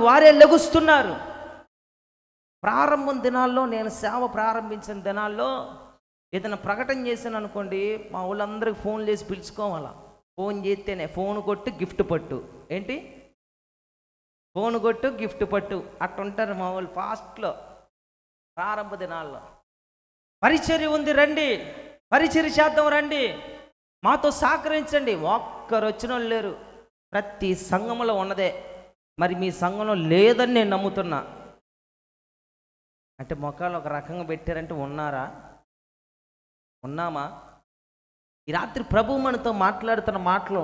వారే లెగుస్తున్నారు. ప్రారంభం దినాల్లో, నేను సేవ ప్రారంభించిన దినాల్లో ఏదైనా ప్రకటన చేశాను అనుకోండి, మా వాళ్ళందరికీ ఫోన్ చేసి పిలుచుకోవాలా. ఫోన్ చేస్తేనే ఫోన్ కొట్టు గిఫ్ట్ పట్టు, ఏంటి ఫోన్ కొట్టు గిఫ్ట్ పట్టు అట్టుంటారు మా వాళ్ళు ఫాస్ట్లో. ప్రారంభ దినాల్లో పరిచర్య ఉంది, రండి పరిచర్య చేద్దాం, రండి మాతో సహకరించండి. ఒక్కరు వచ్చిన వాళ్ళు లేరు. ప్రతి సంఘంలో ఉన్నదే. మరి మీ సంఘంలో లేదని నేను నమ్ముతున్నా. అంటే మొక్కలు ఒక రకంగా పెట్టారంటే ఉన్నారా? ఉన్నామా? ఈ రాత్రి ప్రభు మనతో మాట్లాడుతున్న మాటలు,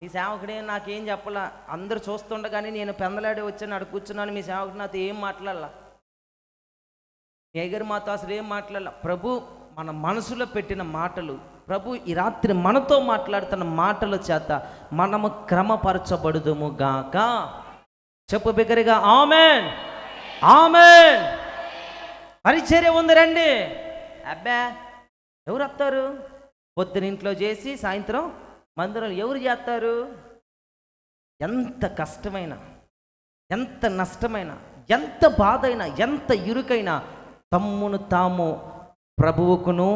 మీ సేవకుడే నాకేం చెప్పాలా, అందరూ చూస్తుండగానే నేను పెందలాడే వచ్చాను, అక్కడ కూర్చున్నాను, మీ సేవకుడు నాతో ఏం మాట్లాడాల, మీ ఎగరు మాతో అసలు ఏం మాట్లాడాల. ప్రభు మన మనసులో పెట్టిన మాటలు, ప్రభు ఈ రాత్రి మనతో మాట్లాడుతున్న మాటల చేత మనము క్రమపరచబడుదుము గాక. చెప్పు బిగ్గరగా ఆమేన్, ఆమేన్. పరిచర్య ఉంది, రండి. అబ్బా ఎవరు వస్తారు? పొద్దునింట్లో చేసి సాయంత్రం మందిరం ఎవరు చేస్తారు? ఎంత కష్టమైన, ఎంత నష్టమైన, ఎంత బాధైనా, ఎంత ఇరుకైనా తమ్మును తాము ప్రభువుకును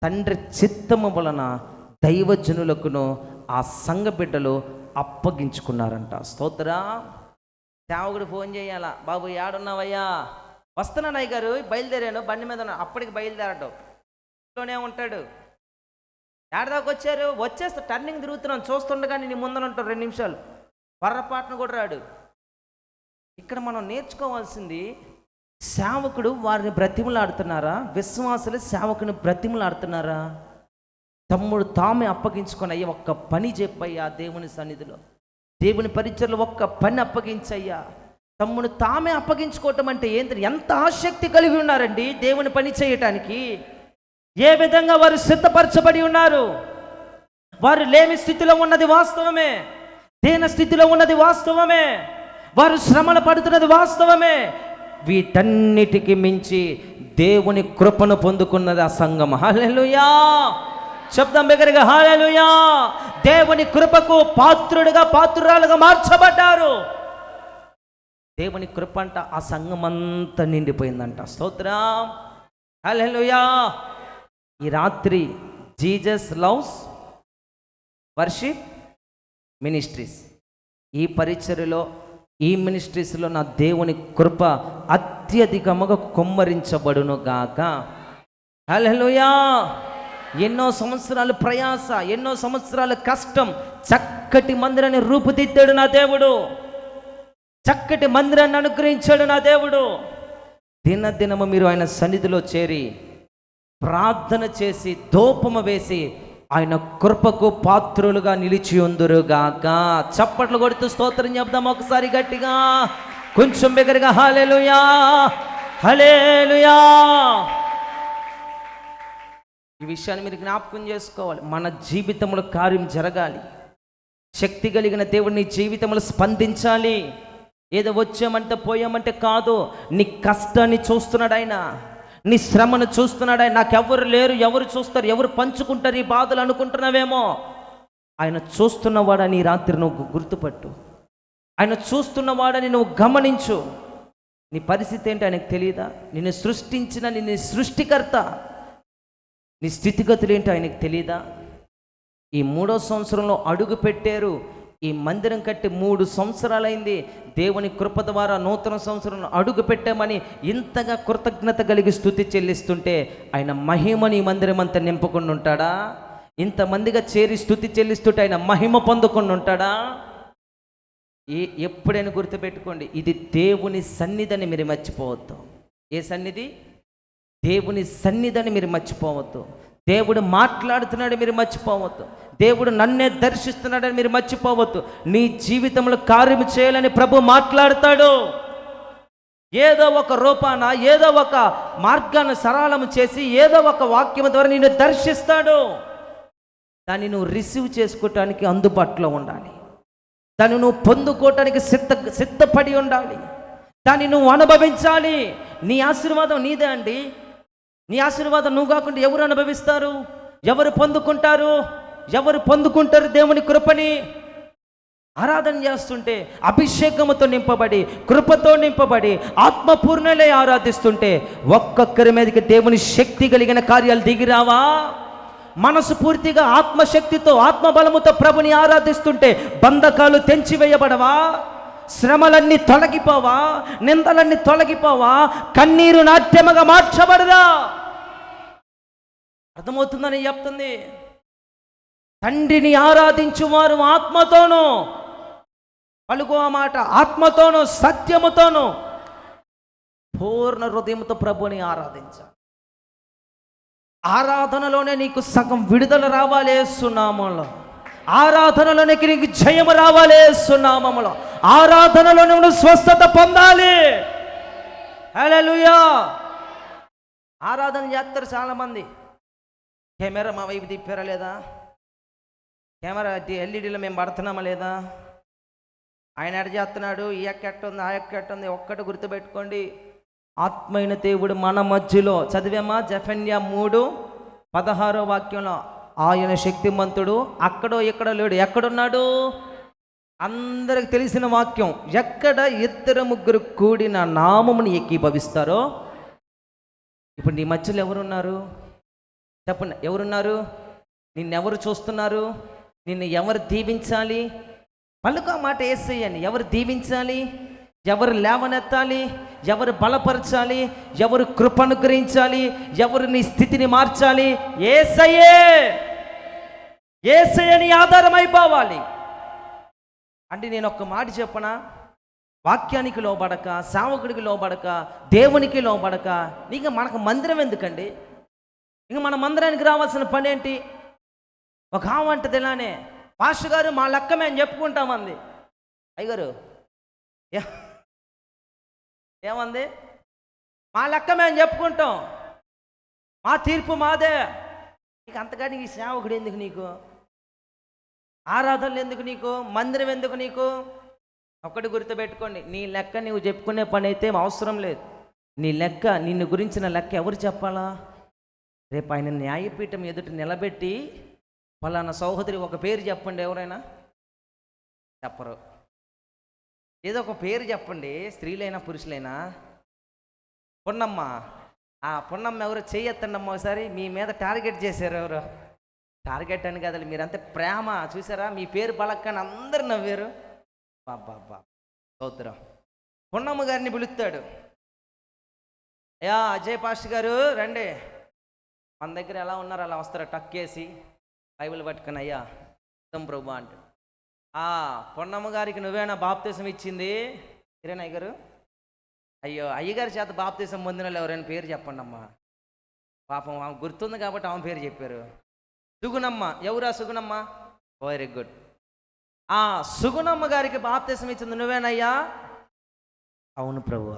తండ్రి చిత్తము వలన దైవజనులకును ఆ సంఘ బిడ్డలు అప్పగించుకున్నారంట. స్తోత్రా. సేవకుడు ఫోన్ చేయాలా, బాబు ఏడున్నావయ్యా? వస్తున్నాను అయ్య గారు, బయలుదేరాను, బండి మీద ఉన్నా. అప్పటికి బయలుదేరడం ఇంట్లోనే ఉంటాడు. ఏడదాకా వచ్చారు? వచ్చేస్తా, టర్నింగ్ తిరుగుతున్నాను, చూస్తుండగానే నీ ముందర ఉంటాడు 2 నిమిషాలు, పొర్రపాటును కూడా రాడు. ఇక్కడ మనం నేర్చుకోవాల్సింది, సేవకుడు వారిని బ్రతిమలాడుతున్నారా? విశ్వాసులు సేవకుని బ్రతిమలాడుతున్నారా? తమ్ముడు తామే అప్పగించుకొని, అయ్యా ఒక్క పని చెప్పయ్యా దేవుని సన్నిధిలో, దేవుని పరిచర్లో ఒక్క పని అప్పగించయ్యా. తమ్ముడు తామే అప్పగించుకోవటం అంటే ఏంటి? ఎంత ఆసక్తి కలిగి ఉన్నారండి దేవుని పని చేయటానికి. ఏ విధంగా వారు సిద్ధపరచబడి ఉన్నారు. వారు లేని స్థితిలో ఉన్నది వాస్తవమే, దీన స్థితిలో ఉన్నది వాస్తవమే, వారు శ్రమలు పడుతున్నది వాస్తవమే. వీటన్నిటికి మించి దేవుని కృపను పొందుకున్నది ఆ సంఘం. హల్లెలూయా. శబ్దం బిగ్గరగా హల్లెలూయా. దేవుని కృపకు పాత్రుడుగా, పాత్రురాలుగా మార్చబడ్డారు. దేవుని కృప అంట ఆ సంఘం అంతా నిండిపోయిందంట. స్తోత్రం, హల్లెలూయా. ఈ రాత్రి జీసస్ లవ్స్ వర్షిప్ మినిస్ట్రీస్, ఈ పరిచర్యలో, ఈ మినిస్ట్రీస్లో నా దేవుని కృప అత్యధికముగా కుమ్మరించబడును గాక. హల్లెలూయా. ఎన్నో సంవత్సరాలు ప్రయాస, ఎన్నో సంవత్సరాల కష్టం, చక్కటి మందిరాన్ని రూపుదిద్దాడు నా దేవుడు, చక్కటి మందిరాన్ని అనుగ్రహించాడు నా దేవుడు. దినదినము మీరు ఆయన సన్నిధిలో చేరి ప్రార్థన చేసి ధూపము వేసి ఆయన కృపకు పాత్రులుగా నిలిచి ఉందురుగాక. చప్పట్లు కొడుతూ స్తోత్రం చెప్దాం ఒకసారి గట్టిగా, కొంచెం బిగ్గరగా. హల్లెలూయా, హల్లెలూయా. ఈ విషయాన్ని మీరు జ్ఞాపకం చేసుకోవాలి. మన జీవితంలో కార్యం జరగాలి. శక్తి కలిగిన దేవుడు నీ జీవితంలో స్పందించాలి. ఏదో వచ్చామంటే పోయామంటే కాదు. నీ కష్టాన్ని చూస్తున్నాడు ఆయన, నీ శ్రమను చూస్తున్నాడు ఆయన. నాకెవరు లేరు, ఎవరు చూస్తారు, ఎవరు పంచుకుంటారు ఈ బాధలు అనుకుంటున్నావేమో. ఆయన చూస్తున్నవాడని ఈ రాత్రి నువ్వు గుర్తుపట్టు. ఆయన చూస్తున్నవాడని నువ్వు గమనించు. నీ పరిస్థితి ఏంటి ఆయనకు తెలియదా? నిన్ను సృష్టించిన నిన్ను సృష్టికర్త, నీ స్థితిగతులు ఏంటో ఆయనకు తెలియదా? ఈ 3వ సంవత్సరంలో అడుగు పెట్టారు. ఈ మందిరం కట్టి 3 సంవత్సరాలైంది. దేవుని కృప ద్వారా నూతన సంవత్సరంలో అడుగు పెట్టామని ఇంతగా కృతజ్ఞత కలిగి స్తుతి చెల్లిస్తుంటే ఆయన మహిమని ఈ మందిరం అంతా నింపుకొని ఉంటాడా? ఇంతమందిగా చేరి స్తుతి చెల్లిస్తుంటే ఆయన మహిమ పొందుకొని ఉంటాడా? ఎప్పుడైనా గుర్తుపెట్టుకోండి, ఇది దేవుని సన్నిధిని మీరు మర్చిపోవద్దు. ఏ సన్నిధి? దేవుని సన్నిధిని మీరు మర్చిపోవద్దు. దేవుడు మాట్లాడుతున్నాడు మీరు మర్చిపోవద్దు. దేవుడు నన్నే దర్శిస్తున్నాడని మీరు మర్చిపోవద్దు. నీ జీవితంలో కార్యం చేయాలని ప్రభు మాట్లాడతాడు. ఏదో ఒక రూపాన, ఏదో ఒక మార్గాన్ని సరళము చేసి, ఏదో ఒక వాక్యం ద్వారా నిన్ను దర్శిస్తాడు. దాన్ని నువ్వు రిసీవ్ చేసుకోవటానికి అందుబాటులో ఉండాలి. దాన్ని నువ్వు పొందుకోవటానికి సిద్ధపడి ఉండాలి. దాన్ని నువ్వు అనుభవించాలి. నీ ఆశీర్వాదం నీదే అండి. నీ ఆశీర్వాదం నువ్వు కాకుండా ఎవరు అనుభవిస్తారు? ఎవరు పొందుకుంటారు? ఎవరు పొందుకుంటారు దేవుని కృపని? ఆరాధన చేస్తుంటే అభిషేకముతో నింపబడి, కృపతో నింపబడి, ఆత్మపూర్ణలే ఆరాధిస్తుంటే ఒక్కొక్కరి మీదకి దేవుని శక్తి కలిగిన కార్యాలు దిగిరావా? మనసు పూర్తిగా ఆత్మశక్తితో, ఆత్మబలముతో ప్రభుని ఆరాధిస్తుంటే బంధకాలు తెంచివేయబడవా? శ్రమలన్నీ తొలగిపోవా? నిందలన్నీ తొలగిపోవా? కన్నీరు నాట్యముగా మార్చబడదా? అర్థమవుతుందని చెప్తుంది. తండ్రిని ఆరాధించువారు ఆత్మతోనూ, పలుకో ఆ మాట, ఆత్మతోనూ సత్యముతోనూ పూర్ణ హృదయంతో ప్రభుని ఆరాధించాలి. ఆరాధనలోనే నీకు సగం విడుదల రావాలి యేసునామములో. ఆరాధనలోనికి నీకు జయము రావాలి యేసునామములో. ఆరాధనలోనే నువ్వు స్వస్థత పొందాలి. హల్లెలూయా. ఆరాధన చేస్తారు చాలామంది. కెమెరా మా వైపు తిప్పారా లేదా? కెమెరా ఎల్ఈడీలో మేము పడుతున్నామా లేదా? ఆయన ఎడ చేస్తున్నాడు, ఈ యొక్క ఎట్టుంది, ఆ యొక్క ఎట్టుంది. ఒక్కటి గుర్తుపెట్టుకోండి, ఆత్మైన దేవుడు మన మధ్యలో. చదివామా జెఫన్యా 3:16 వాక్యంలో, ఆయన శక్తిమంతుడు, అక్కడో ఎక్కడో లేడు. ఎక్కడున్నాడు? అందరికి తెలిసిన వాక్యం, ఎక్కడ 2-3 కూడిన నామముని ఏకీభవిస్తారో. ఇప్పుడు నీ మధ్యలో ఎవరున్నారు? చెప్పండి, ఎవరున్నారు? నిన్నెవరు చూస్తున్నారు? నిన్ను ఎవరు దీవించాలి? పలుకు మాట యేసయ్యని. ఎవరు దీవించాలి? ఎవరు లేవనెత్తాలి? ఎవరు బలపరచాలి? ఎవరు కృపను గ్రహించాలి? ఎవరు నీ స్థితిని మార్చాలి? యేసయ్యే. యేసయ్యని ఆధారమైపోవాలి. అంటే నేను ఒక్క మాట చెప్పనా, వాక్యానికి లోబడక, సేవకుడికి లోబడక, దేవునికి లోబడక, ఇక మనకు మందిరం ఎందుకండి? ఇంక మన మందిరానికి రావాల్సిన పని ఏంటి? ఒక ఆవంటది ఇలానే, పాస్టర్ గారు మా లెక్క మేము చెప్పుకుంటామంది. అయ్యగారు ఏమంది? మా లెక్క మేము చెప్పుకుంటాం, మా తీర్పు మాదే. నీకు అంతగాని ఈ సేవకుడు ఎందుకు నీకు? ఆరాధనలు ఎందుకు నీకు? మందిరం ఎందుకు నీకు? ఒక్కటి గుర్తుపెట్టుకోండి, నీ లెక్క నువ్వు చెప్పుకునే పని అయితే అవసరం లేదు. నీ లెక్క, నిన్ను గురించిన లెక్క ఎవరు చెప్పాలా? రేపు ఆయన న్యాయపీఠం ఎదుట నిలబెట్టి, పలానా సహోదరి ఒక పేరు చెప్పండి, ఎవరైనా చెప్పరు. ఏదో ఒక పేరు చెప్పండి, స్త్రీలైనా పురుషులైనా. పొన్నమ్మ, ఆ పొన్నమ్మ ఎవరు? చెయ్యొత్తండమ్మ ఒకసారి. మీ మీద టార్గెట్ చేశారు ఎవరు? టార్గెట్ అని కదండి, మీరంతే ప్రేమ చూసారా? మీ పేరు పలక్కని అందరు నవ్వారు. బాబా స్తోత్రం. పొన్నమ్మ గారిని పిలుస్తాడు, అయ్యా అజయ్ పాస్టర్ గారు రండి. మన దగ్గర ఎలా ఉన్నారు అలా వస్తారు, టక్కేసి బైబిల్ పట్టుకుని, అయ్యా ప్రభు అంటాడు. పొన్నమ్మ గారికి నువ్వేనా బాప్తీసం ఇచ్చింది? మీరేనా అయ్యగారు? అయ్యో, అయ్యగారి చేత బాప్తీసం పొందిన వాళ్ళు ఎవరైనా పేరు చెప్పండి అమ్మా. పాపం ఆమె గుర్తుంది కాబట్టి ఆమె పేరు చెప్పారు. సుగుణమ్మ. ఎవరా సుగుణమ్మ? Very good. సుగుణమ్మ గారికి బాప్తీసం ఇచ్చింది నువ్వేనయ్యా? అవును ప్రభు.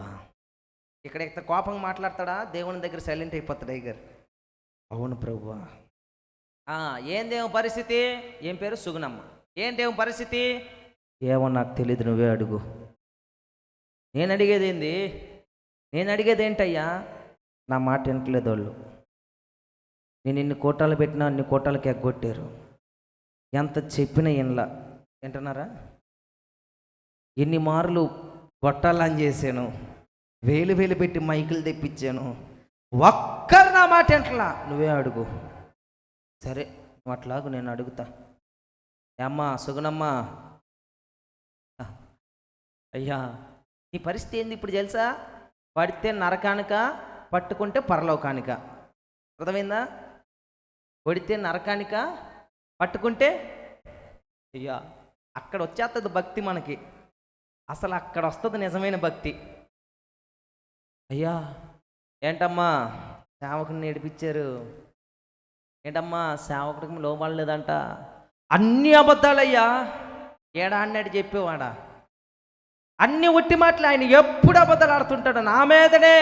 ఇక్కడ కోపంగా మాట్లాడతాడా? దేవుని దగ్గర సైలెంట్ అయిపోతాడు అయ్యగారు. అవును ప్రభు. ఏం దేవుని పరిస్థితి? ఏం పేరు? సుగుణమ్మ. ఏం దేవుని పరిస్థితి? ఏమో నాకు తెలియదు, నువ్వే అడుగు. నేను అడిగేది ఏంది? నేను అడిగేది ఏంటయ్యా? నా మాట వినట్లేదు వాళ్ళు. నేను ఇన్ని కోటాలు పెట్టినా అన్ని కోటాలకి ఎగ్గొట్టారు. ఎంత చెప్పినా ఇన్లా వింటున్నారా? ఎన్ని మార్లు గొట్టాలని చేశాను, వేలు పెట్టి మైకులు తెప్పించాను, ఒక్కరు నా మాట వింటలా. నువ్వే అడుగు. సరే అట్లాగు, నేను అడుగుతా. అమ్మా సుగుణమ్మ, అయ్యా నీ పరిస్థితి ఏంది ఇప్పుడు తెలుసా? పడితే నరకానిక, పట్టుకుంటే పరలోకానిక. అర్థమైందా? కొడితే నరకానిక, పట్టుకుంటే అయ్యా అక్కడ వచ్చేస్తుంది భక్తి మనకి. అసలు అక్కడ వస్తుంది నిజమైన భక్తి. అయ్యా ఏంటమ్మా సేవకుడిని ఏడిపించారు? ఏంటమ్మా సేవకుడికి లోబడలేదంట? అన్ని అబద్ధాలయ్యా. ఏడా అన్నట్టు చెప్పేవాడా? అన్ని ఒట్టి మాటలు. ఆయన ఎప్పుడు అబద్ధాలు ఆడుతుంటాడు నా మీదనే.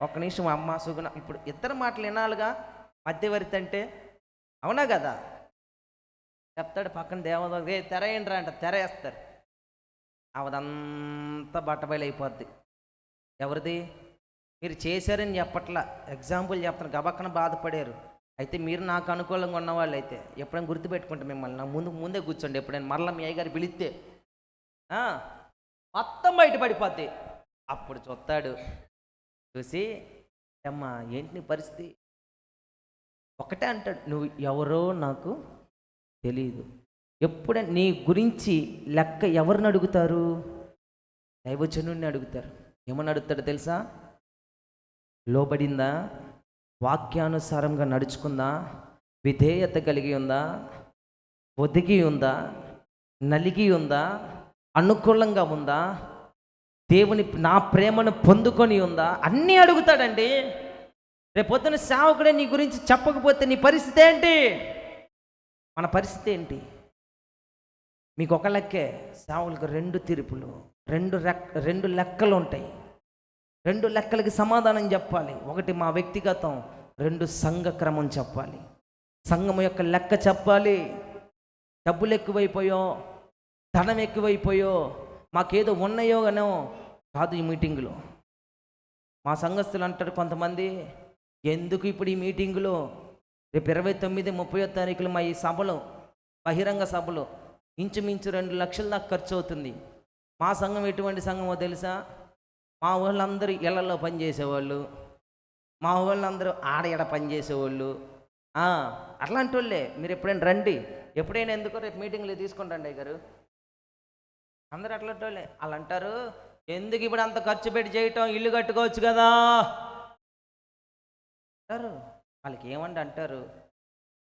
ఒక్క నిమిషం అమ్మ సుగుణ, ఇప్పుడు ఇద్దరు మాటలు వినాలిగా మధ్యవర్తి అంటే. అవునా కదా? చెప్తాడు పక్కన దేవదూత, తెర ఏంట్రా అంట, తెర వేస్తారు. అవదంతా బట్టబయలు అయిపోద్ది. ఎవరిది? మీరు చేశారని చెప్పట్లా, ఎగ్జాంపుల్ చెప్తాను. గబక్కన బాధపడారు, అయితే మీరు నాకు అనుకూలంగా ఉన్నవాళ్ళు అయితే ఎప్పుడైనా గుర్తుపెట్టుకుంటే మిమ్మల్ని నా ముందే కూర్చోండి. ఎప్పుడైనా మరలా మీ అయ్యగారు పిలిస్తే మొత్తం బయటపడిపోద్ది. అప్పుడు చూస్తాడు, చూసి అమ్మా ఏంటి నీ పరిస్థితి, ఒకటే అంటాడు, నువ్వు ఎవరో నాకు తెలియదు. ఎప్పుడైనా నీ గురించి లెక్క ఎవరిని అడుగుతారు? దైవజనుడిని అడుగుతారు. ఏమని అడుగుతాడు తెలుసా? లోబడిందా, వాక్యానుసారంగా నడుచుకుందా, విధేయత కలిగి ఉందా, ఒదిగి ఉందా, నలిగి ఉందా, అనుకూలంగా ఉందా, దేవుని నా ప్రేమను పొందుకొని ఉందా, అన్నీ అడుగుతాడండి. రేపొద్దున సేవకుడే నీ గురించి చెప్పకపోతే నీ పరిస్థితి ఏంటి? మన పరిస్థితి ఏంటి? మీకు ఒక లెక్కే, సేవకులకు 2 తీర్పులు, 2 లెక్కలు ఉంటాయి. 2 లెక్కలకి సమాధానం చెప్పాలి. ఒకటి మా వ్యక్తిగతం, 2 సంఘ క్రమం చెప్పాలి. సంఘం యొక్క లెక్క చెప్పాలి. డబ్బులు ఎక్కువైపోయో, ధనం ఎక్కువైపోయో, మాకేదో ఉన్నాయో అనో కాదు. ఈ మీటింగులో మా సంఘస్థులు అంటారు కొంతమంది, ఎందుకు ఇప్పుడు ఈ మీటింగులో, రేపు 29, 30వ తారీఖులు మా ఈ సభలో, బహిరంగ సభలో ఇంచుమించు 2 లక్షల దాకా ఖర్చు అవుతుంది. మా సంఘం ఎటువంటి సంఘమో తెలుసా? మా వాళ్ళందరూ ఇళ్లలో పనిచేసేవాళ్ళు, మా వాళ్ళందరూ ఆడ పనిచేసేవాళ్ళు, అట్లాంటి వాళ్ళే. మీరు ఎప్పుడైనా రండి, ఎప్పుడైనా ఎందుకో రేపు మీటింగ్లో తీసుకుని రండి అయ్యారు. అందరూ అట్లాంటి వాళ్ళే. వాళ్ళు అంటారు, ఎందుకు ఇప్పుడు అంత ఖర్చు పెట్టి చేయటం, ఇల్లు కట్టుకోవచ్చు కదా అంటారు. వాళ్ళకి ఏమండి అంటారు,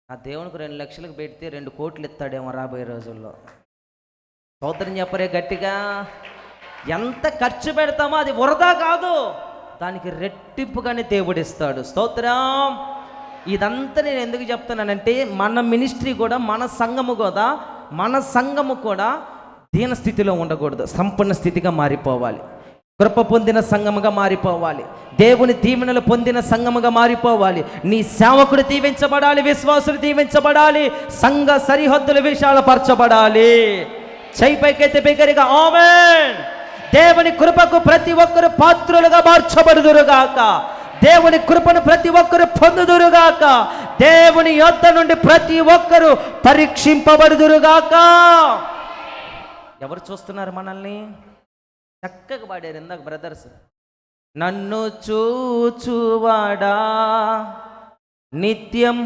ఆ దేవునికి 2 లక్షలకు పెడితే 2 కోట్లు ఇస్తాడేమో రాబోయే రోజుల్లో. స్తోత్రం చెప్పరే గట్టిగా. ఎంత ఖర్చు పెడతామో అది వృధా కాదు, దానికి రెట్టింపుగానే దేవుడిస్తాడు. స్తోత్రం. ఇదంతా నేను ఎందుకు చెప్తున్నానంటే, మన మినిస్ట్రీ కూడా, మన సంఘము కూడా దీన స్థితిలో ఉండకూడదు, సంపన్న స్థితిగా మారిపోవాలి. కృప పొందిన సంఘముగా మారిపోవాలి. దేవుని దీవెనలు పొందిన సంఘముగా మారిపోవాలి. నీ సేవకుడు దీవించబడాలి, విశ్వాసులు దీవించబడాలి, సంఘ సరిహద్దుల విశాలపరచబడాలి. చెయ్యి పైకైతే బిగ్గరగా ఆమేన్. దేవుని కృపకు ప్రతి ఒక్కరు పాత్రులుగా మార్చబడుదురుగాక. దేవుని కృపను ప్రతి ఒక్కరు పొందుదురుగాక. దేవుని యొద్ద నుండి ప్రతి ఒక్కరు పరీక్షింపబడుదురుగాక. ఎవరు చూస్తున్నారు మనల్ని? చక్కగా పాడారు ఇందాక బ్రదర్స్. నన్ను చూచువాడా నిత్యం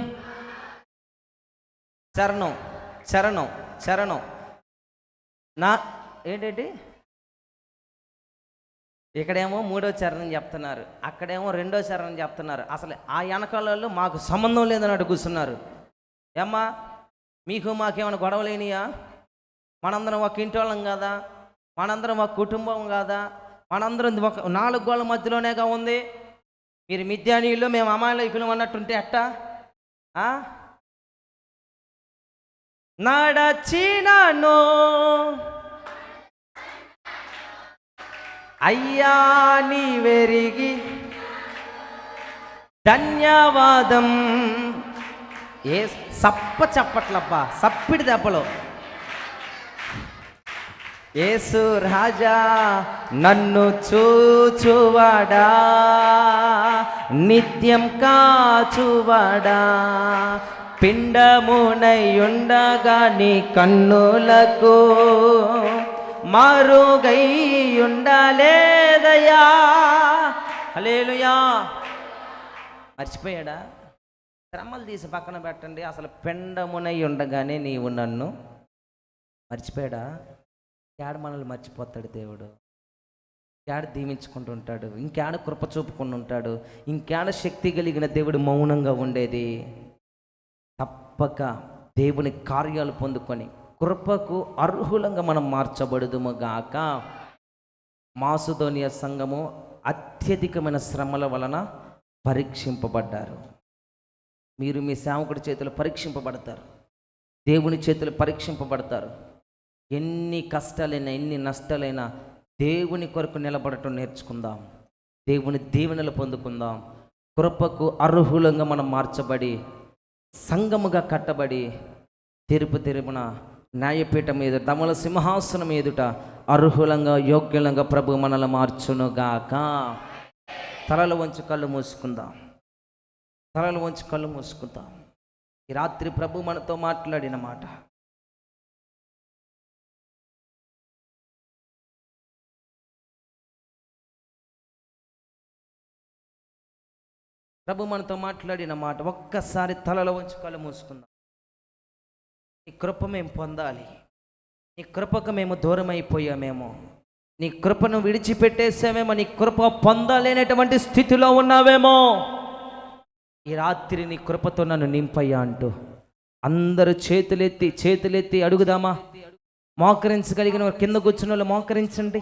చరణం చరణం చరణం నా ఏంటంటే, ఇక్కడేమో 3వ చరణం చెప్తున్నారు, అక్కడేమో 2వ చరణం చెప్తున్నారు. అసలు ఆ వెనకాలలో మాకు సంబంధం లేదని అడుగుతున్నారు. ఏమ్మా మీకు మాకేమైనా గొడవలేనియా? మనందరం ఒక ఇంటి వాళ్ళం కాదా? మనందరం ఒక కుటుంబం కాదా? మనందరం ఒక 4 గోళ్ళ మధ్యలోనేగా ఉంది. మీరు మిద్యానీయులు, మేము అమాయకులు అన్నట్టుంటే అట్టా? నడచినాను అయ్యా నీ వెరిగి ధన్యవాదం. ఏ చప్పట్లబ్బా, సప్పిడి దెబ్బలు. యేసు రాజా నన్ను చూచువాడా నిత్యం కాచువాడా, పిండమునయుండగా నీ కన్నులకు మరుగై ఉండలేదయా. హల్లెలూయా. మర్చిపోయాడా? శ్రమలు తీసి పక్కన పెట్టండి. అసలు పిండమునై ఉండగానే నీవు నన్ను మర్చిపోయాడా? ఇంకేడ మనల్ని మర్చిపోతాడు దేవుడు? ఇంకేడ దీవించుకుంటూ ఉంటాడు? ఇంకేడ కృప చూపుకుంటూ ఉంటాడు? ఇంకేడ శక్తి కలిగిన దేవుడు మౌనంగా ఉండేది? తప్పక దేవుని కార్యాలు పొందుకొని కృపకు అర్హులంగా మనం మార్చబడుదుముగాక. మాసిదోనియ సంఘము అత్యధికమైన శ్రమల వలన పరీక్షింపబడ్డారు. మీరు మీ సేవకుడి చేతులు పరీక్షింపబడతారు, దేవుని చేతులు పరీక్షింపబడతారు. ఎన్ని కష్టాలైనా, ఎన్ని నష్టాలైనా దేవుని కొరకు నిలబడటం నేర్చుకుందాం. దేవుని దీవెనలు పొందుకుందాం. కృపకు అర్హులంగా మనం మార్చబడి, సంఘముగా కట్టబడి, తిరుపున న్యాయపీఠం మీద, దమల సింహాసనం ఎదుట అర్హులంగా, యోగ్యులంగా ప్రభు మనల్ని మార్చునుగాక. తలలు వంచి కళ్ళు మూసుకుందాం. తలలు వంచి కళ్ళు మూసుకుందాం. ఈ రాత్రి ప్రభు మనతో మాట్లాడిన మాట, ఒక్కసారి తలలో వంచి కళ్ళు మూసుకుందాం. నీ కృప మేము పొందాలి. నీ కృపకు మేము దూరం అయిపోయామేమో, నీ కృపను విడిచిపెట్టేసామేమో, నీ కృప పొందలేనటువంటి స్థితిలో ఉన్నావేమో. ఈ రాత్రి నీ కృపతో నన్ను నింపయ్యా అంటూ అందరూ చేతులెత్తి అడుగుదామా? మోకరించగలిగిన కింద కూర్చున్న వాళ్ళు మోకరించండి.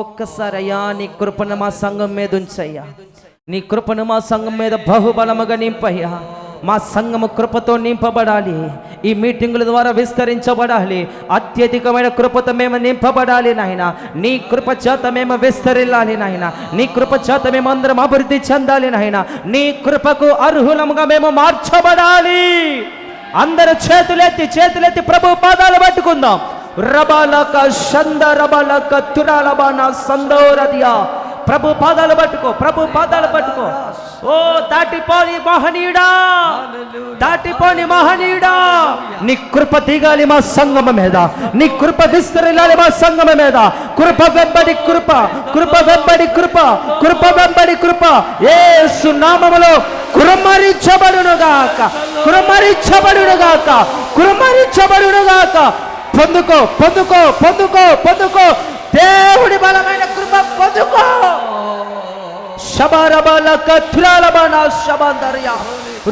ఒక్కసారి, అయ్యా నీ కృపను మా సంఘం మీద ఉంచయ్యా, నీ కృపను మా సంఘం మీద బహుబలముగా నింపయ్యా. మా సంఘము కృపతో నింపబడాలి, ఈ మీటింగుల ద్వారా విస్తరించబడాలి. అత్యధికమైన కృపతో మేము నింపబడాలి నాయన. నీ కృప చేత మేము విస్తరిల్లాలి నాయన. నీ కృప చేత మేము అందరం అభివృద్ధి చెందాలి నాయన. నీ కృపకు అర్హులముగా మేము మార్చబడాలి. అందరూ చేతులెత్తి ప్రభు పాదాలు పట్టుకుందాం. రబలక షంద రబలక తురాలబాన సందోరదియా. ప్రభు పాదాలు పట్టుకో. ఓ దాటిపోని మహనీయుడా, నీ కృప దిగాలి మా సంగమ మీద, నీ కృప విస్తరిల్లాలి మా సంగమ మీద. కృప వెంబడి కృప యేసు నామములో కుమ్మరించబడునుగాక. పొందుకో దేవుడి బలమైన కృప పొందుకో. శబరబలక తురాలబన శబందరియా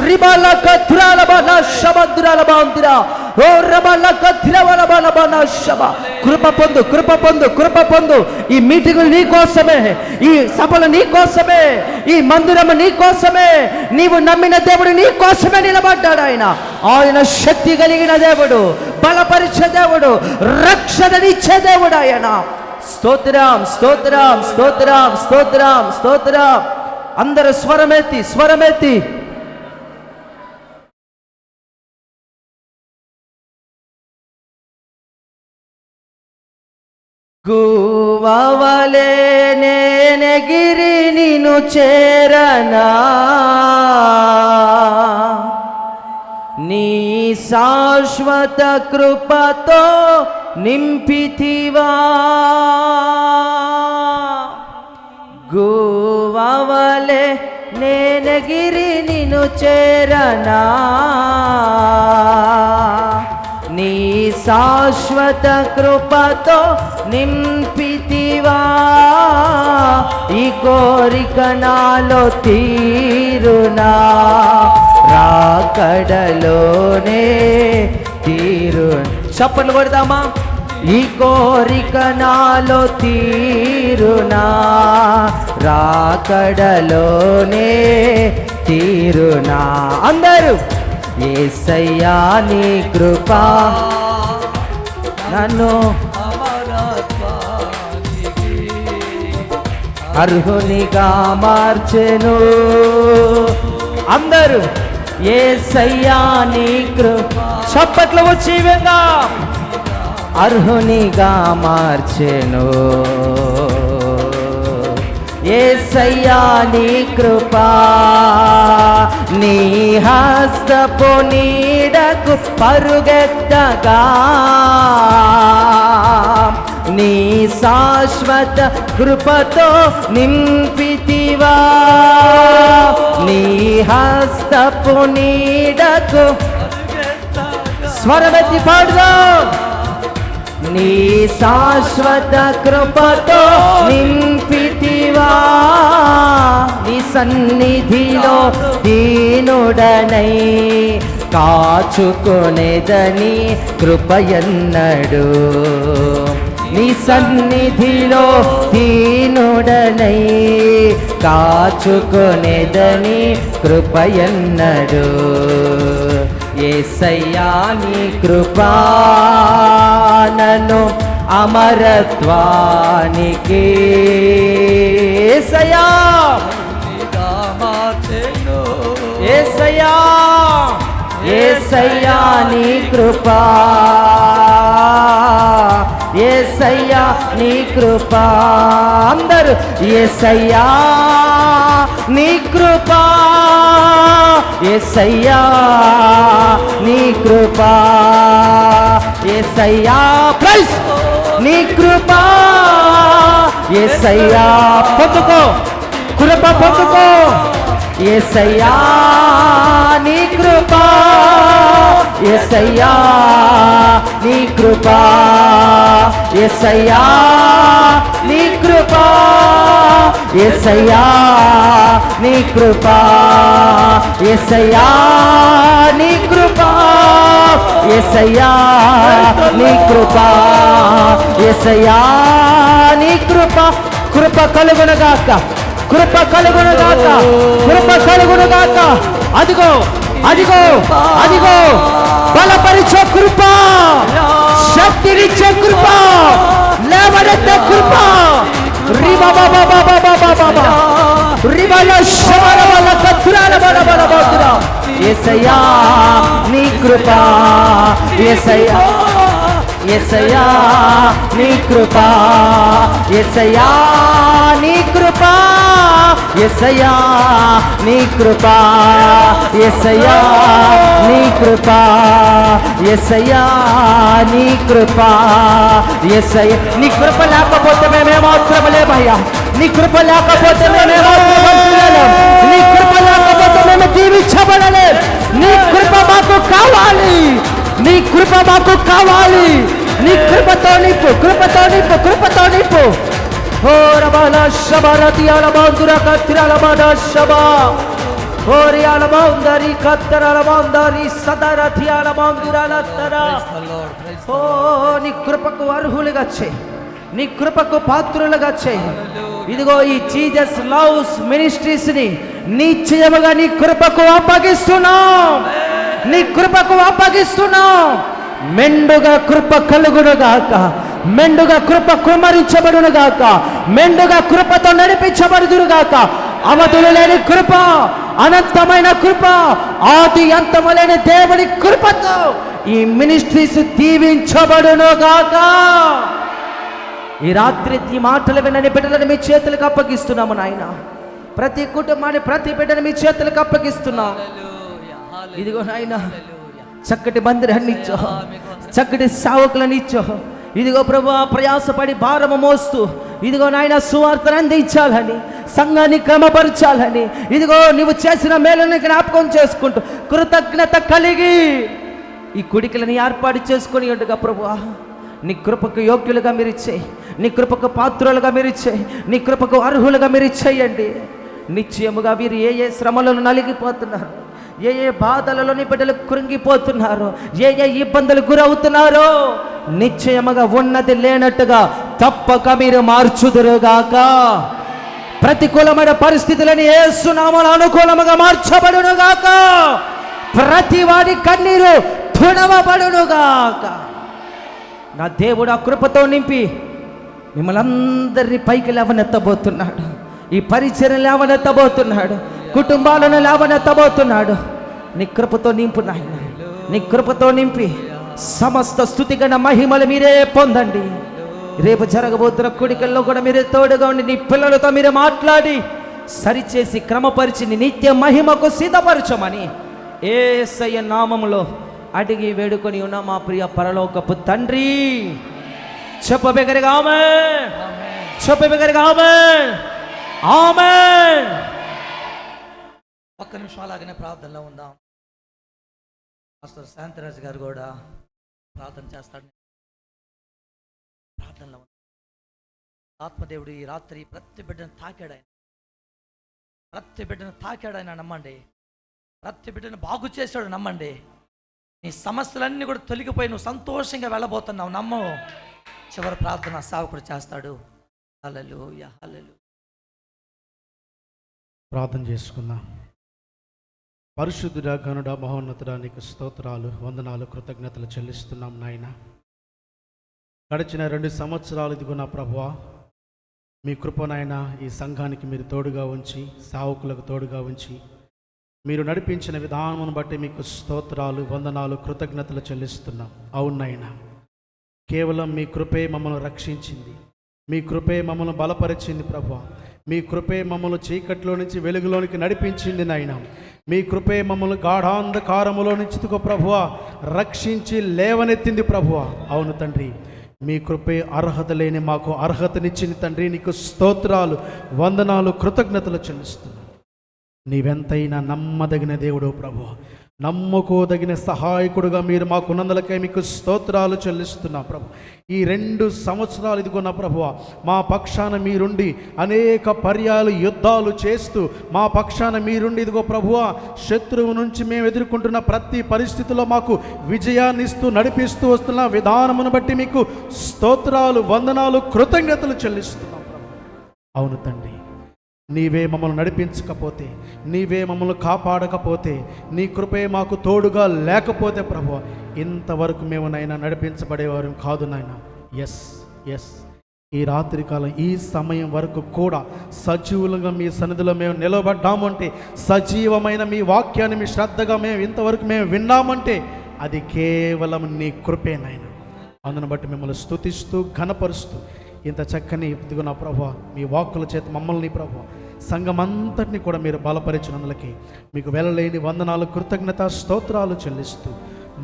రిబలక తురాలబన శబందురాలబందిరా. ఓ రబలక తురాలబన శబ. కృప పొందు. ఈ మీటింగులు నీ కోసమే, ఈ సభలు నీ కోసమే, ఈ మందిరము నీ కోసమే. నీవు నమ్మిన దేవుడు నీ కోసమే నిలబడ్డాడు. ఆయన శక్తి కలిగిన దేవుడు, బలపరిచే దేవుడు, రక్షణనిచ్చే దేవుడు ఆయన. స్తోత్రం. అందరూ స్వరమెత్తి గువవలే నేనెగిరి నిన్ను చేరనా, నీ శాశ్వత కృపతో నింపితివా. గువవలే నేనెగిరి నిన్ను చేరనా, నీ శాశ్వత కృపతో నింపితివా. ఈ కోరిక నాలో తీరునా, రాకడలోనే చప్పట్లు కొడదామా? ఈ కోరిక నాలో తీరునా, రాకడలోనే తీరునా. అందరూ యేసయ్యా నీ కృపా నన్ను అర్హునిగా మార్చెను. అందరూ యేసయ్యా నీ కృపా చప్పట్లు వచ్చి వింగా అర్హునిగా మార్చెను. యేసయ్యా నీ కృపా, నీ హస్తపు నీడకు పరుగెత్తగా, నీ శాశ్వత కృపతో నింపితివా. నీ హస్తపు నీడకు స్వరమెత్తి పాడుదాం. నీ శాశ్వత కృపతో నింపితివా. నీ సన్నిధిలో దీనుడనై కాచుకొనేదని కృపయన్నడు. నీ సన్నిధిలో దీనుడనై కాచుకొనేదని కృపయన్నడు. యేసయ్యా నీ కృపా నన్ను అమరత్వానికి, యేసయ్యా యేసయ్యా యేసయ్యా నీ కృపా, యేసయ్యా నీ కృప. అందరూ యేసయ్యా నీ కృప, యేసయ్యా నీ కృప, యేసయ్యా ప్రైజ్ నీ కృప, యేసయ్యా పొందుకో కృప పొందుకో, యేసయ్యా నీ కృప, యేసయ్యా నీ కృప, యేసయ్యా నీ కృప, యేసయ్యా నీ కృప, యేసయ్యా నీ కృప, యేసయ్యా నీ కృప, యేసయ్యా నీ కృప. కృప కలుగునుగాక, కృప కలుగునుగాక, కృప కలుగునుగాక. అదిగో అదిగో అదిగో బలపరిచే కృప, శక్తినిచ్చే కృప, లేవనెత్తే కృప. యేసయ్యా నీ కృప, యేసయ్యా యేసయ్యా నీ కృప, యేసయ్యా నీ కృప, యేసయ్యా నీ కృప, యేసయ్యా నీ కృప, యేసయ్యా నీ కృప, యేసయ్యా నీ కృప లేకపోతే మేమేమాత్రం లేమయ్యా, నీ కృప లేకపోతే మేమేమాత్రం లేం, నీ కృప లేకపోతే మేము జీవించబడలేం. నీ కృప మాకు కావాలి, నీ కృప మాకు కావాలి. నీ కృపతో నింపు, కృపతో నింపు, కృపతో నింపు. ఓ రబాల శబరతియాల బాందుర కత్తిరాల బాడ శబ ఓరియాల బాందరి కత్తరాల బాందరి సదరతియాల బాందురాల తర. ఓ నీ కృపకు అర్హులుగా చేయి, నీ కృపకు పాత్రులుగా చేయి. ఇదిగో ఈ జీసస్ లవ్స్ మినిస్ట్రీస్ ని నిశ్చయముగా నీ కృపకు అప్పగిస్తున్నాం, నీ కృపకు అప్పగిస్తున్నాం. మెండుగా కృప కలుగునుగాక, మెండుగా కృప కుమరించబడునుగాక, మెండుగా కృపతో నడిపించబడుదురుగాక. అవధులు లేని కృప, అనంతమైన కృప, ఆది అంతము లేని దేవుని కృపతో ఈ మినిస్ట్రీస్ దీవించబడునుగాక. ఈ రాత్రి ఈ మాటలు వినని బిడ్డలను మీ చేతులకు అప్పగిస్తున్నాము నాయన. ప్రతి కుటుంబాన్ని, ప్రతి బిడ్డను మీ చేతులకు అప్పగిస్తున్నాం. ఇదిగో నాయన చక్కటి మందిరాన్ని ఇచ్చో, చక్కటి సేవకులను ఇచ్చో. ఇదిగో ప్రభు ప్రయాసపడి భారము మోస్తూ ఇదిగో నాయన సువార్తను అందించాలని, సంఘాన్ని క్రమపరచాలని, ఇదిగో నువ్వు చేసిన మేలుని జ్ఞాపకం చేసుకుంటూ కృతజ్ఞత కలిగి ఈ కుడికలను ఏర్పాటు చేసుకుని ఉండగా ప్రభు నీ కృపకు యోగ్యులుగా మీరు ఇచ్చేయి, నీ కృపకు పాత్రులుగా మీరు ఇచ్చేయి, నీ కృపకు అర్హులుగా మీరు ఇచ్చేయండి. నిశ్చయముగా వీరు ఏ ఏ శ్రమలను నలిగిపోతున్నారు, ఏ ఏ బాధలలోని బిడ్డలు కృంగిపోతున్నారు, ఏ ఏ ఇబ్బందులు గురవుతున్నారో నిశ్చయముగా ఉన్నది లేనట్టుగా తప్పక మీరు మార్చుదురుగాక. ప్రతికూలమైన పరిస్థితులను యేసు నామమున అనుకూలముగా మార్చబడునుగాక. ప్రతి వాడి కన్నీరు తుడవబడునుగాక. నా దేవుడు ఆ కృపతో నింపి మిమ్మల్ని అందరినీ పైకి లేవనెత్తబోతున్నాడు, ఈ పరిచర్యను లేవనెత్తబోతున్నాడు, కుటుంబాలను లేవనెత్తబోతున్నాడు. నీ కృపతో నింపు నాయన, నీ కృపతో నింపి సమస్త స్తుతిగణ మహిమలు మీరే పొందండి. రేపు జరగబోతున్న కుడికల్లో కూడా మీరే తోడుగా ఉండి నీ పిల్లలతో మీరే మాట్లాడి సరిచేసి క్రమపరిచి నిత్య మహిమకు సిద్ధపరచమని యేసయ్య నామములో అడిగి వేడుకొని ఉన్న మా ప్రియ పరలోకపు తండ్రి. చెప్పబెగరిగా ఆమేన్, చెప్పబెగరిగా ఆమేన్, ఆమేన్. ఒక్క నిమిషం అలాగనే ప్రార్థనలో ఉందాం. మాస్టర్ శాంతిరాజు గారు కూడా ప్రార్థన చేస్తాడు. ప్రార్థనలో ఉందాం. ఆత్మదేవుడు ఈ రాత్రి ప్రతి బిడ్డను తాకాడు ఆయన, ప్రతి బిడ్డను తాకాడు ఆయన నమ్మండి. ప్రతి బిడ్డను బాగు చేశాడు నమ్మండి. నీ సమస్యలన్నీ కూడా తొలగిపోయి నువ్వు సంతోషంగా వెళ్ళబోతున్నావు నమ్ము. చివరి ప్రార్థన సేవకుడు చేస్తాడు. హల్లెలూయా, హల్లెలూయా. ప్రార్థన చేసుకుందాం. పరిశుద్ధుడా, ఘనుడా, మహోన్నతుడా, నీకు స్తోత్రాలు, వందనాలు, కృతజ్ఞతలు చెల్లిస్తున్నాం నాయన. గడిచిన 2 సంవత్సరాలు ఇదిగో నా ప్రభువా, మీ కృపనైన ఈ సంఘానికి మీరు తోడుగా ఉంచి, సేవకులకు తోడుగా ఉంచి, మీరు నడిపించిన విధానం బట్టి మీకు స్తోత్రాలు, వందనాలు, కృతజ్ఞతలు చెల్లిస్తున్నాం. అవునైనా కేవలం మీ కృపే మమ్మల్ని రక్షించింది. మీ కృపే మమ్మల్ని బలపరిచింది ప్రభువా. మీ కృపే మమ్మల్ని చీకట్లో నుంచి వెలుగులోనికి నడిపించింది నాయన. మీ కృపే మమ్మల్ని గాఢాంధకారములో నుంచి ప్రభువా రక్షించి లేవనెత్తింది ప్రభువా. అవును తండ్రి, మీ కృపే అర్హత లేని మాకు అర్హతనిచ్చింది తండ్రి. నీకు స్తోత్రాలు, వందనాలు, కృతజ్ఞతలు చెల్లిస్తున్నాను. నీవెంతైనా నమ్మదగిన దేవుడు ప్రభువా, నమ్ముకోదగిన సహాయకుడుగా మీరు మాకున్నందులకై మీకు స్తోత్రాలు చెల్లిస్తున్నా ప్రభు. ఈ 2 సంవత్సరాలు ఇదిగోన్న ప్రభువా మా పక్షాన మీరుండి అనేక పర్యాలు యుద్ధాలు చేస్తూ మా పక్షాన మీరుండి ఇదిగో ప్రభువా శత్రువు నుంచి మేము ఎదుర్కొంటున్న ప్రతి పరిస్థితిలో మాకు విజయాన్ని ఇస్తూ నడిపిస్తూ వస్తున్న విధానమును బట్టి మీకు స్తోత్రాలు, వందనాలు, కృతజ్ఞతలు చెల్లిస్తున్నాం ప్రభు. అవును తండ్రి, నీవే మమ్మల్ని నడిపించకపోతే, నీవే మమ్మల్ని కాపాడకపోతే, నీ కృపే మాకు తోడుగా లేకపోతే ప్రభు ఇంతవరకు మేము నైనా నడిపించబడేవారు కాదు నాయన. ఎస్ ఈ రాత్రికాలం ఈ సమయం వరకు కూడా సజీవులుగా మీ సన్నిధిలో మేము నిలబడ్డామంటే, సజీవమైన మీ వాక్యాన్ని మీ శ్రద్ధగా మేము ఇంతవరకు మేము విన్నామంటే అది కేవలం నీ కృపే నాయన. అందును బట్టి మిమ్మల్ని స్తుతిస్తూ ఘనపరుస్తూ ఇంత చక్కని ఇదిగో నా ప్రభువా మీ వాక్కుల చేత మమ్మల్ని ప్రభువా సంఘం అంతటిని కూడా మీరు బలపరిచినందులకి మీకు వెళ్ళలేని వందనాలు, కృతజ్ఞత, స్తోత్రాలు చెల్లిస్తూ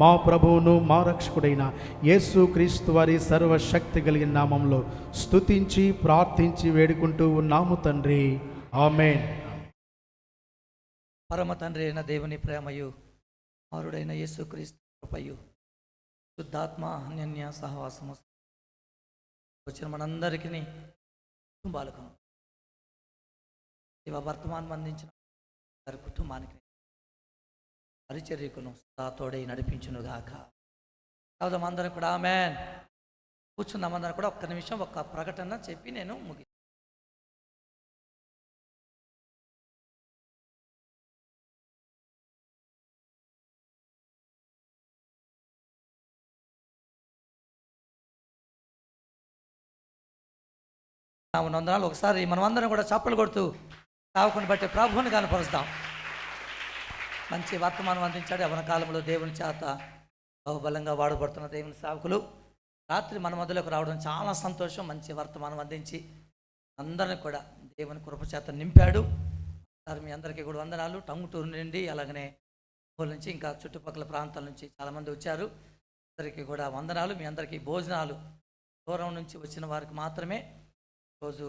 మా ప్రభువును మా రక్షకుడైన యేసు క్రీస్తు వారి సర్వశక్తి కలిగిన నామంలో స్తుతించి ప్రార్థించి వేడుకుంటూ ఉన్నాము తండ్రి. ఆమేన్. పరమ తండ్రి అయిన దేవుని ప్రేమయు, కుమారుడైన యేసు క్రీస్తు కృపయు, శుద్ధాత్మ అన్యోన్య సహవాసము వచ్చిన మనందరికీ కుటుంబాలకు ఇవ వర్తమానం అందించిన వారి కుటుంబానికి పరిచర్యకును తోడై నడిపించునుగాక. చదువు అందరం కూడా ఆమేన్. కూర్చున్నామందరం కూడా ఒక్క నిమిషం ఒక్క ప్రకటన చెప్పి నేను ముగి వందనాలు. ఒకసారి మనమందరం కూడా చప్పలు కొడుతూ సావుకుని బట్టి ప్రభువుని కనపరుస్తాం. మంచి వర్తమానం అందించాడు. యవ్వన కాలంలో దేవుని చేత బహుబలంగా వాడబడుతున్న దేవుని సేవకులు రాత్రి మన మధ్యలోకి రావడం చాలా సంతోషం. మంచి వర్తమానం అందించి అందరిని కూడా దేవుని కృప చేత నింపాడు. మీ అందరికీ కూడా వందనాలు. టంగుటూరు నుండి అలాగనే నుంచి ఇంకా చుట్టుపక్కల ప్రాంతాల నుంచి చాలామంది వచ్చారు. అందరికీ కూడా వందనాలు. మీ అందరికీ భోజనాలు దూరం నుంచి వచ్చిన వారికి మాత్రమే రోజు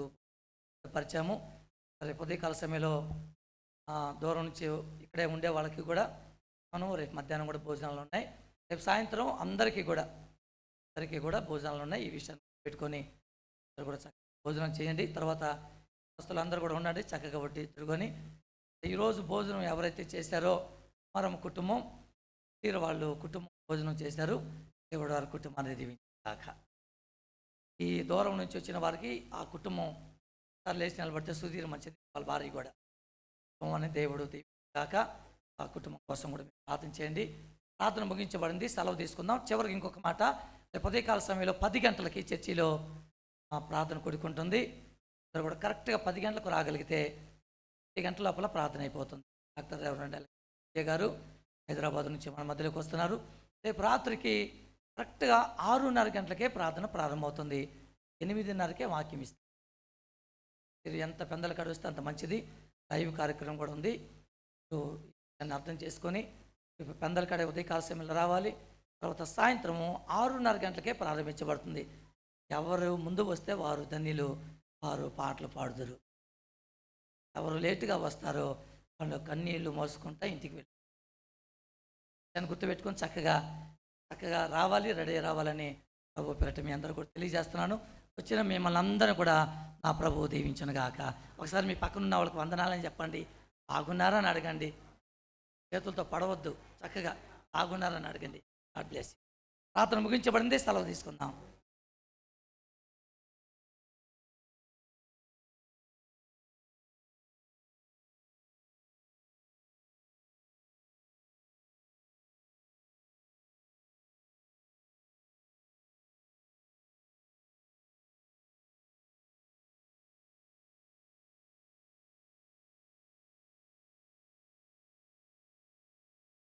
పరిచయము. రేపు ఉదయకాల సమయంలో దూరం నుంచి ఇక్కడే ఉండే వాళ్ళకి కూడా మనం రేపు మధ్యాహ్నం కూడా భోజనాలు ఉన్నాయి. రేపు సాయంత్రం అందరికీ కూడా భోజనాలు ఉన్నాయి. ఈ విషయాన్ని పెట్టుకొని అందరూ కూడా చక్కగా భోజనం చేయండి. తర్వాత వస్తువులు అందరూ కూడా ఉండండి, చక్కగా వడ్డీ తిరుగుకొని. ఈరోజు భోజనం ఎవరైతే చేశారో మరొక కుటుంబం వాళ్ళు కుటుంబం భోజనం చేశారు. దేవుడు వారి కుటుంబాన్ని దీవించాక. ఈ దూరం నుంచి వచ్చిన వారికి ఆ కుటుంబం లేచి నిలబడితే సుధీర్ మంచిది, వాళ్ళ భార్య కూడా కుటుంబాన్ని దేవుడు దీవించాక. ఆ కుటుంబం కోసం కూడా ప్రార్థన చేయండి. ప్రార్థన ముగించబడింది. సెలవు తీసుకుందాం. చివరికి ఇంకొక మాట, రేపు ఉదయకాల సమయంలో 10 గంటలకి చర్చిలో ప్రార్థన కూడుకుంటుంది. అందరూ కూడా కరెక్ట్గా 10 గంటలకు రాగలిగితే 10 గంటల లోపల ప్రార్థన అయిపోతుంది. డాక్టర్ రెవరెండ్ ఎల్ గారు హైదరాబాద్ నుంచి మన మధ్యలోకి వస్తున్నారు. రేపు రాత్రికి కరెక్ట్గా 6:30 గంటలకే ప్రార్థన ప్రారంభమవుతుంది. 8:30కే వాక్యం ఇస్తుంది. మీరు ఎంత పెందలు కడిస్తే అంత మంచిది. లైవ్ కార్యక్రమం కూడా ఉంది. సో దాన్ని అర్థం చేసుకొని పెందల కడే ఉదయకాల సమయంలో రావాలి. తర్వాత సాయంత్రము 6:30 గంటలకే ప్రారంభించబడుతుంది. ఎవరు ముందు వస్తే వారు ధన్యులు, వారు పాటలు పాడుదురు. ఎవరు లేటుగా వస్తారో వాళ్ళు కన్నీళ్లు మోసుకుంటా ఇంటికి వెళ్ళి దాన్ని గుర్తుపెట్టుకొని చక్కగా రావాలి, రెడీ రావాలని ప్రభు పేరట మీ అందరూ కూడా తెలియజేస్తున్నాను. వచ్చిన మిమ్మల్ని అందరూ కూడా నా ప్రభువు దీవించను గాక. ఒకసారి మీ పక్కన ఉన్న వాళ్ళకి వందనాలని చెప్పండి. బాగున్నారా అని అడగండి. చేతులతో పడవద్దు, చక్కగా బాగున్నారని అడగండి. God bless you. ప్రార్థన ముగించబడింది. సెలవు తీసుకుందాం.